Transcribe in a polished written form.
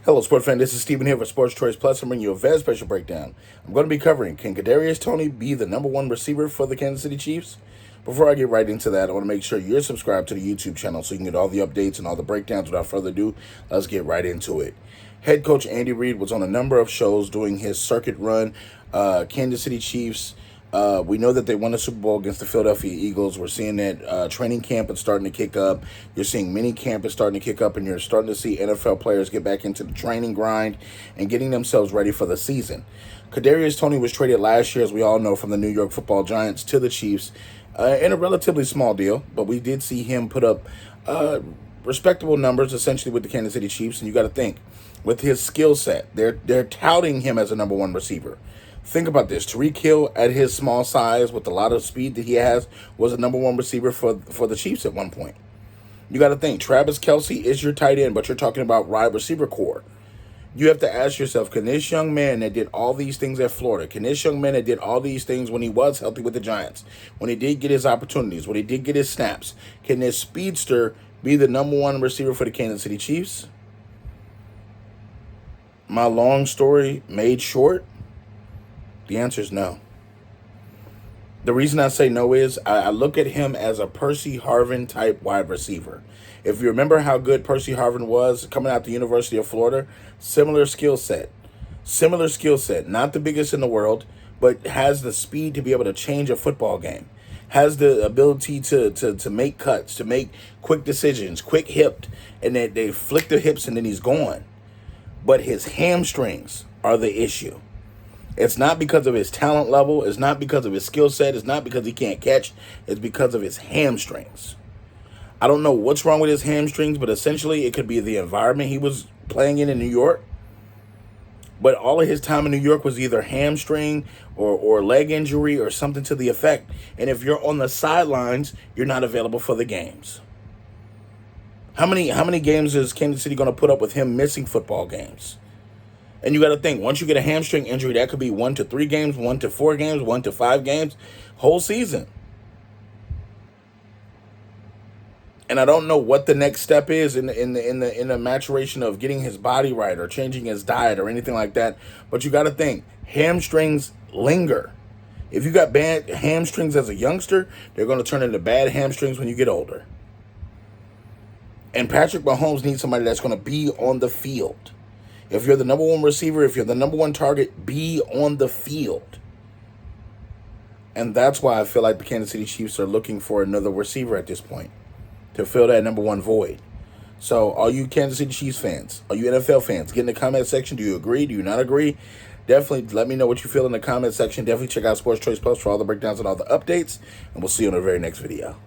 Hello, sports fan. This is Steven here for Sports Choice Plus. I'm bringing you a very special breakdown. I'm going to be covering, can Kadarius Toney be the number one receiver for the Kansas City Chiefs? Before I get right into that, I want to make sure you're subscribed to the YouTube channel so you can get all the updates and all the breakdowns. Without further ado, let's get right into it. Head coach Andy Reid was on a number of shows doing his circuit run. Kansas City Chiefs, we know that they won the Super Bowl against the Philadelphia Eagles. We're seeing that training camp is starting to kick up. You're seeing mini camp is starting to kick up, and you're starting to see NFL players get back into the training grind and getting themselves ready for the season. Kadarius Toney was traded last year, as we all know, from the New York Football Giants to the Chiefs in a relatively small deal, but we did see him put up respectable numbers essentially with the Kansas City Chiefs. And you got to think, with his skill set, they're touting him as a number one receiver. Think about this. Tyreek Hill, at his small size, with a lot of speed that he has, was a number one receiver for the Chiefs at one point. You got to think, Travis Kelce is your tight end, but you're talking about wide receiver core. You have to ask yourself, can this young man that did all these things at Florida, can this young man that did all these things when he was healthy with the Giants, when he did get his opportunities, when he did get his snaps, can this speedster be the number one receiver for the Kansas City Chiefs? My long story made short, the answer is no. The reason I say no is I look at him as a Percy Harvin type wide receiver. If you remember how good Percy Harvin was coming out the University of Florida, similar skill set. Not the biggest in the world, but has the speed to be able to change a football game. Has the ability to make cuts, to make quick decisions, quick hipped, and they flick their hips and then he's gone. But his hamstrings are the issue. It's not because of his talent level. It's not because of his skill set. It's not because he can't catch. It's because of his hamstrings. I don't know what's wrong with his hamstrings, but essentially it could be the environment he was playing in New York. But all of his time in New York was either hamstring or leg injury or something to the effect. And if you're on the sidelines, you're not available for the games. How many games is Kansas City going to put up with him missing football games? And you got to think, once you get a hamstring injury, that could be 1 to 3 games, 1 to 4 games, 1 to 5 games, whole season. And I don't know what the next step is in the maturation of getting his body right or changing his diet or anything like that. But you got to think, hamstrings linger. If you got bad hamstrings as a youngster, they're going to turn into bad hamstrings when you get older. And Patrick Mahomes needs somebody that's going to be on the field. If you're the number one receiver, if you're the number one target, be on the field. And that's why I feel like the Kansas City Chiefs are looking for another receiver at this point to fill that number one void. So all you Kansas City Chiefs fans, all you NFL fans, get in the comment section. Do you agree? Do you not agree? Definitely let me know what you feel in the comment section. Definitely check out Sports Choice Plus for all the breakdowns and all the updates. And we'll see you in the very next video.